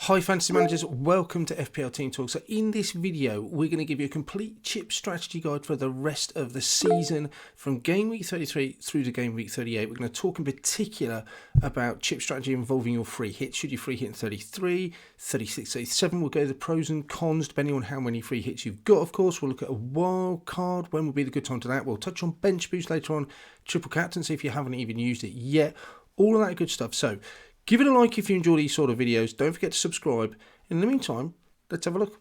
Hi Fantasy Managers, welcome to FPL Team Talk. So in this video, we're going to give you a complete chip strategy guide for the rest of the season from game week 33 through to game week 38. We're going to talk in particular about chip strategy involving your free hits. Should you free hit in 33, 36, 37? We'll go to the pros and cons depending on how many free hits you've got, of course. We'll look at a wild card. When will be the good time to that? We'll touch on Benchboost later on, triple captaincy if you haven't even used it yet. All of that good stuff. So give it a like if you enjoy these sort of videos. Don't forget to subscribe. In the meantime, let's have a look.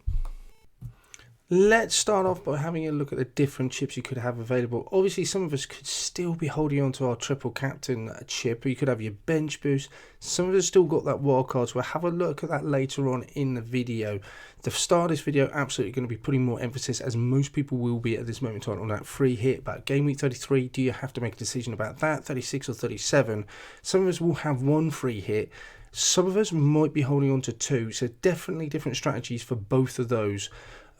Let's start off by having a look at the different chips you could have available. Obviously, some of us could still be holding on to our triple captain chip. You could have your bench boost. Some of us still got that wild card, so we'll have a look at that later on in the video. The start of this video, absolutely going to be putting more emphasis, as most people will be at this moment in time, on that free hit. About game week 33, do you have to make a decision about that, 36 or 37? Some of us will have one free hit. Some of us might be holding on to two, so definitely different strategies for both of those.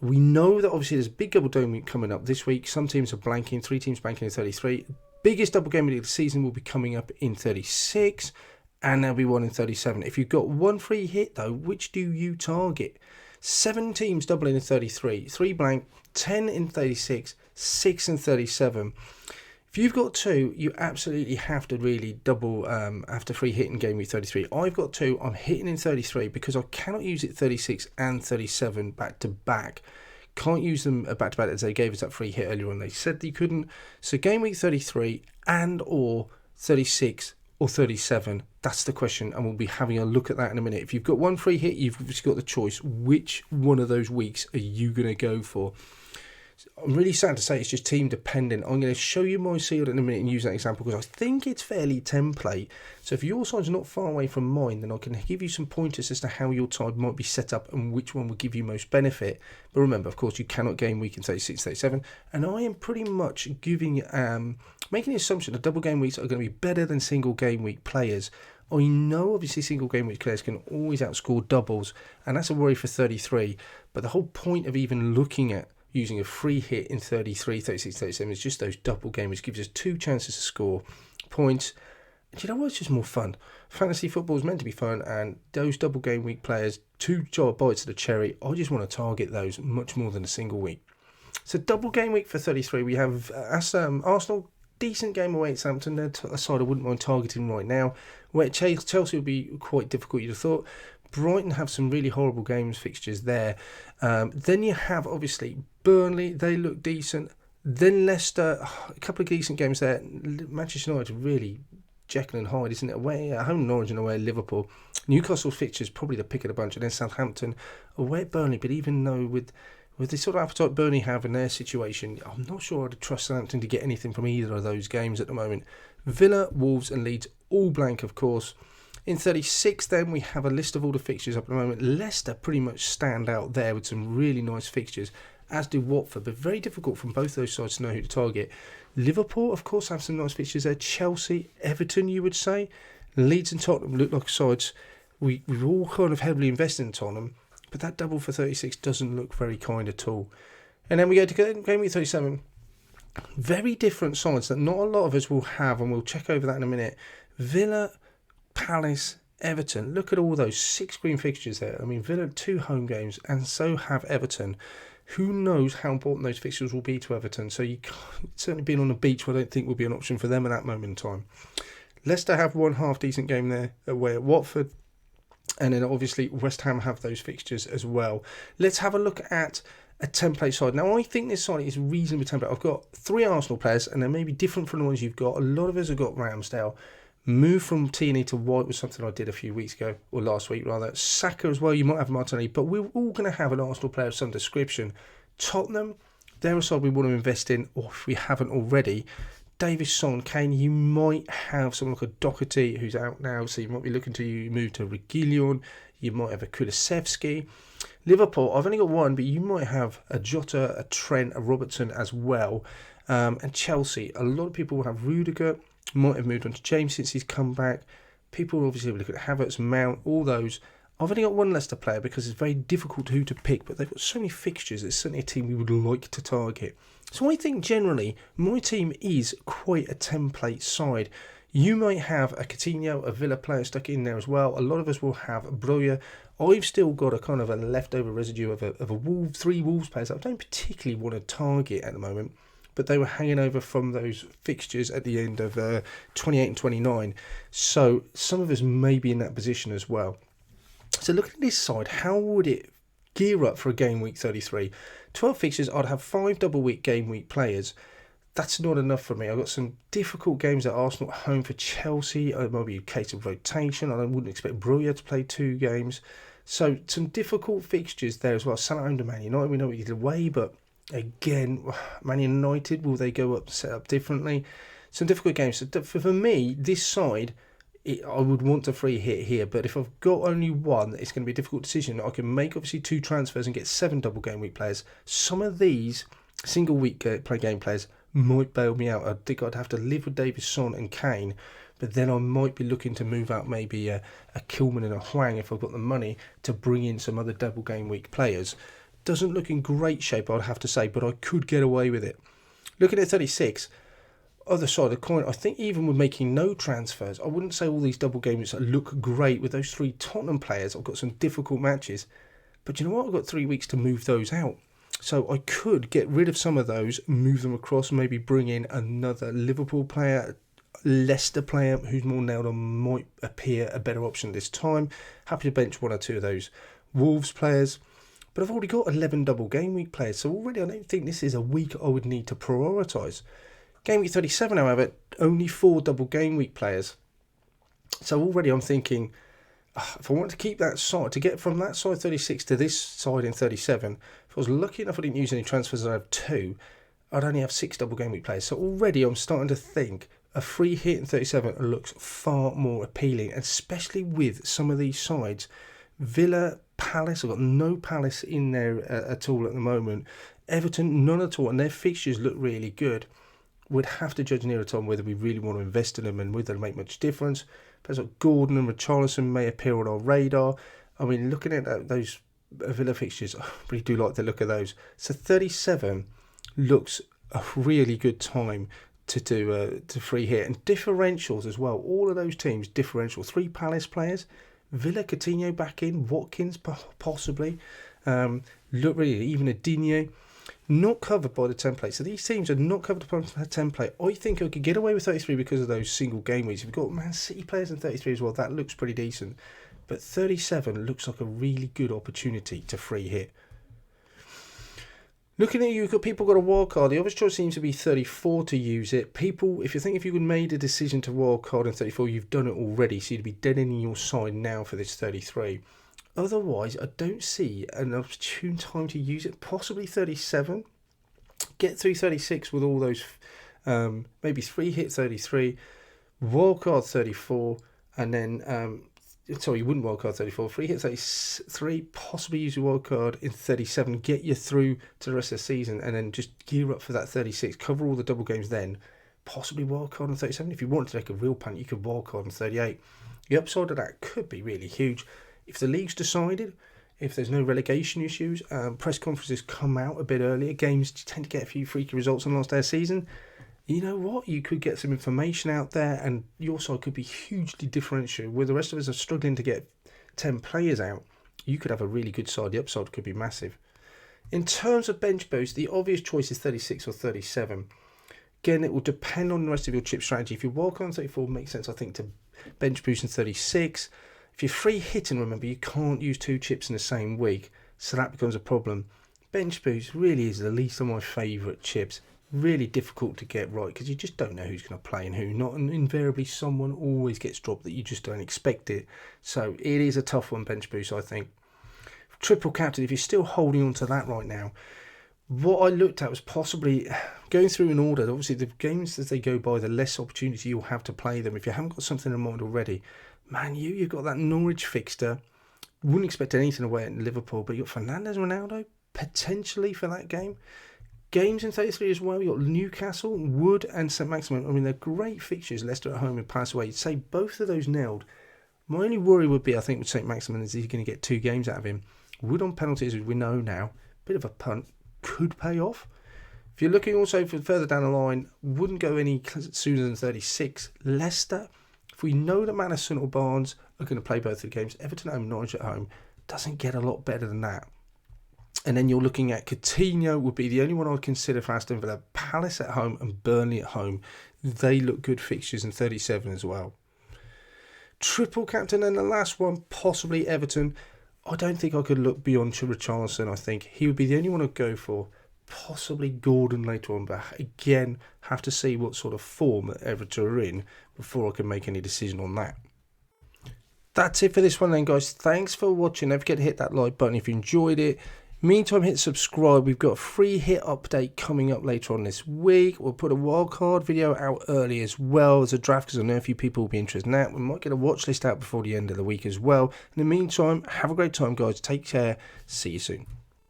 We know that obviously there's a big double game week coming up this week. Some teams are blanking, 3 teams blanking in 33. Biggest double game week of the season will be coming up in 36, and there'll be one in 37. If you've got one free hit though, which do you target? 7 teams doubling in 33, 3 blank, 10 in 36, 6 in 37. If you've got 2, you absolutely have to really double after free hit in game week 33. I've got 2, I'm hitting in 33 because I cannot use it 36 and 37 back to back. Can't use them back to back as they gave us that free hit earlier on. They said they couldn't. So game week 33 and or 36 or 37, that's the question, and we'll be having a look at that in a minute. If you've got one free hit, you've got the choice. Which one of those weeks are you going to go for? I'm really sad to say it's just team dependent. I'm going to show you my sealed in a minute and use that example because I think it's fairly template. So if your side's not far away from mine, then I can give you some pointers as to how your side might be set up and which one will give you most benefit. But remember, of course, you cannot game week in 36, 37. And I am pretty much giving, making the assumption that double game weeks are going to be better than single game week players. I know obviously single game week players can always outscore doubles, and that's a worry for 33. But the whole point of even looking at using a free hit in 33, 36, 37 is just those double games, which gives us 2 chances to score points. And you know what? It's just more fun. Fantasy football is meant to be fun, and those double game week players, 2 bites of the cherry, I just want to target those much more than a single week. So double game week for 33, we have Arsenal, decent game away at Southampton. They're a side I wouldn't mind targeting right now. Where Chelsea would be quite difficult, you'd have thought. Brighton have some really horrible games fixtures there. Then you have obviously Burnley, they look decent. Then Leicester, a couple of decent games there. Manchester United really Jekyll and Hyde, isn't it? Away at home Norwich and away at Liverpool. Newcastle's fixtures probably the pick of the bunch, and then Southampton away at Burnley. But even though with the sort of appetite Burnley have in their situation, I'm not sure I'd trust Southampton to get anything from either of those games at the moment. Villa, Wolves and Leeds all blank, of course. In 36 then we have a list of all the fixtures up at the moment. Leicester pretty much stand out there with some really nice fixtures, as do Watford, but very difficult from both those sides to know who to target. Liverpool, of course, have some nice fixtures there. Chelsea, Everton, you would say. Leeds and Tottenham look like sides we've all kind of heavily invested in Tottenham, but that double for 36 doesn't look very kind at all. And then we go to game week 37. Very different sides that not a lot of us will have, and we'll check over that in a minute. Villa, Palace, Everton. Look at all those 6 green fixtures there. I mean, Villa 2 home games, and so have Everton. Who knows how important those fixtures will be to Everton? So you can't, certainly being on the beach, I don't think will be an option for them at that moment in time. Leicester have one half decent game there away at Watford, and then obviously West Ham have those fixtures as well. Let's have a look at a template side. Now, I think this side is reasonably template. I've got 3 Arsenal players, and they're maybe different from the ones you've got. A lot of us have got Ramsdale. Move from Tierney to White was something I did a few weeks ago, or last week rather. Saka as well, you might have Martinelli, but we're all going to have an Arsenal player of some description. Tottenham, they're a side we want to invest in, or if we haven't already. Davis, Son, Kane, you might have someone like a Doherty who's out now, so you might be looking to move to Reguilon. You might have a Kulusevski. Liverpool, I've only got 1, but you might have a Jota, a Trent, a Robertson as well. And Chelsea, a lot of people will have Rudiger. Might have moved on to James since he's come back. People obviously look at Havertz, Mount, all those. I've only got 1 Leicester player because it's very difficult who to pick, but they've got so many fixtures. It's certainly a team we would like to target. So I think generally my team is quite a template side. You might have a Coutinho, a Villa player stuck in there as well. A lot of us will have Broja. I've still got a kind of a leftover residue of a three Wolves players that I don't particularly want to target at the moment, but they were hanging over from those fixtures at the end of 28 and 29. So some of us may be in that position as well. So looking at this side, how would it gear up for a game week 33? 12 fixtures, I'd have 5 double week game week players. That's not enough for me. I've got some difficult games at Arsenal at home for Chelsea. It might be a case of rotation. I wouldn't expect Broja to play 2 games. So some difficult fixtures there as well. Salah home to Man United, we know we did away, but again, Man United, will they go up, set up differently? Some difficult games. So for me, this side, I would want to free hit here, but if I've got only one, it's going to be a difficult decision. I can make obviously 2 transfers and get 7 double game week players. Some of these single week game players might bail me out. I think I'd have to live with Davis, Son and Kane, but then I might be looking to move out maybe a Kilman and a Hwang if I've got the money to bring in some other double game week players. Doesn't look in great shape, I'd have to say, but I could get away with it. Looking at 36, other side of the coin, I think even with making no transfers, I wouldn't say all these double games look great with those 3 Tottenham players. I've got some difficult matches, but you know what? I've got 3 weeks to move those out. So I could get rid of some of those, move them across, maybe bring in another Liverpool player, Leicester player who's more nailed on, might appear a better option this time. Happy to bench 1 or 2 of those Wolves players. But I've already got 11 double game week players, so already I don't think this is a week I would need to prioritise. Game week 37, however, only 4 double game week players. So already I'm thinking, if I want to keep that side, to get from that side 36 to this side in 37, if I was lucky enough I didn't use any transfers, I have 2, I'd only have 6 double game week players. So already I'm starting to think a free hit in 37 looks far more appealing, especially with some of these sides. Villa, Palace, I've got no Palace in there at all at the moment. Everton, none at all, and their fixtures look really good. We'd have to judge near a time whether we really want to invest in them and whether they make much difference. Perhaps like Gordon and Richarlison may appear on our radar. I mean, looking at those Villa fixtures, I really do like the look of those. So 37 looks a really good time to do to free hit, and differentials as well. All of those teams differential. 3 Palace players, Villa, Coutinho back in, Watkins possibly. Look really, even a Digne. Not covered by the template. So these teams are not covered by the template. I think I could get away with 33 because of those single game weeks. We've got Man City players in 33 as well. That looks pretty decent. But 37 looks like a really good opportunity to free hit. Looking at you, people got a wild card. The obvious choice seems to be 34 to use it. People, if you made a decision to wild card in 34, you've done it already. So you'd be dead in your side now for this 33. Otherwise, I don't see an opportune time to use it. Possibly 37. Get through 36 with all those, maybe 3 hit 33, wildcard 34, and then, sorry, you wouldn't wildcard 34, 3 hit 33, possibly use your wildcard in 37, get you through to the rest of the season, and then just gear up for that 36, cover all the double games then, possibly wildcard in 37. If you want to take a real punt, you could wildcard in 38. The upside of that could be really huge. If the league's decided, if there's no relegation issues, press conferences come out a bit earlier, games tend to get a few freaky results on the last day of the season, you know what? You could get some information out there and your side could be hugely differential. Where the rest of us are struggling to get 10 players out, you could have a really good side. The upside could be massive. In terms of bench boost, the obvious choice is 36 or 37. Again, it will depend on the rest of your chip strategy. If you walk on 34, it makes sense, I think, to bench boost in 36. If you're free hitting, remember, you can't use 2 chips in the same week, so that becomes a problem. Bench boost really is the least of my favourite chips. Really difficult to get right because you just don't know who's going to play and who not, and invariably someone always gets dropped that you just don't expect it. So it is a tough one, bench boost, I think. Triple captain, if you're still holding on to that right now, what I looked at was possibly going through an order. Obviously, the games as they go by, the less opportunity you'll have to play them. If you haven't got something in mind already, Man, you've got that Norwich fixture. Wouldn't expect anything away at Liverpool, but you've got Fernandes, Ronaldo, potentially for that game. Games in 33 as well. You've got Newcastle, Wood and St Maximin. I mean, they're great fixtures. Leicester at home and Palace away. You'd say both of those nailed. My only worry would be, I think, with St Maximin is he's going to get 2 games out of him. Wood on penalties, as we know now, bit of a punt, could pay off. If you're looking also for further down the line, wouldn't go any sooner than 36. Leicester, if we know that Maddison or Barnes are going to play both of the games, Everton at home, Norwich at home, doesn't get a lot better than that. And then you're looking at Coutinho would be the only one I'd consider for Aston Villa. Palace at home and Burnley at home. They look good fixtures in 37 as well. Triple captain and the last one, possibly Everton. I don't think I could look beyond Richarlison. I think he would be the only one I'd go for. Possibly Gordon later on, but again, have to see what sort of form that Everton are in before I can make any decision on that. That's it for this one then, guys. Thanks for watching. Don't forget to hit that like button if you enjoyed it. Meantime, hit subscribe. We've got a free hit update coming up later on this week. We'll put a wildcard video out early as well as a draft, because I know a few people will be interested in that. We might get a watch list out before the end of the week as well. In the meantime, have a great time, guys. Take care. See you soon.